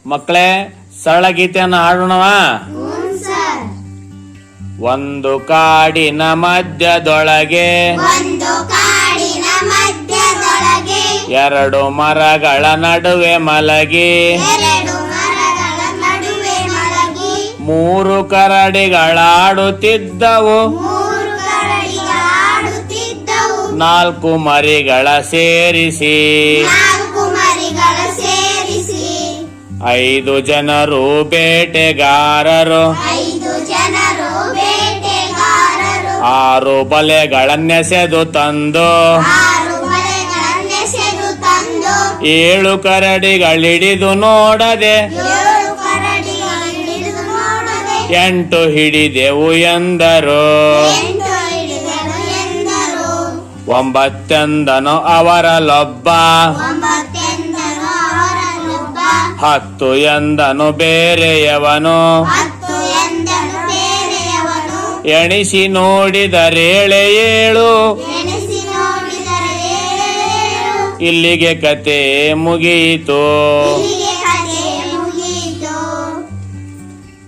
ಮಕ್ಕಳೇ, ಸರಳ ಗೀತೆಯನ್ನು ಹಾಡೋಣವ. ಒಂದು ಕಾಡಿನ ಮಧ್ಯದೊಳಗೆ ಎರಡು ಮರಗಳ ನಡುವೆ ಮಲಗಿ ಮೂರು ಕರಡಿಗಳಾಡುತ್ತಿದ್ದವು ನಾಲ್ಕು ಮರಿಗಳ ಸೇರಿಸಿ 5 ಜನರು ಬೇಟೆಗಾರರು 6 ಬಲೆಗಳನ್ನೆಸೆದು ತಂದು 7 ಕರಡಿಗಳಿಡಿದು ನೋಡದೆ 8 ಹಿಡಿದೆವು ಎಂದರು. 9 ಎಂದನು ಅವರಲ್ಲೊಬ್ಬ 10 ಎಂದನು ಬೇರೆಯವನು ಎಣಿಸಿ ನೋಡಿದರೇಳೆ 7 ಇಲ್ಲಿಗೆ ಕತೆ ಮುಗಿಯಿತು.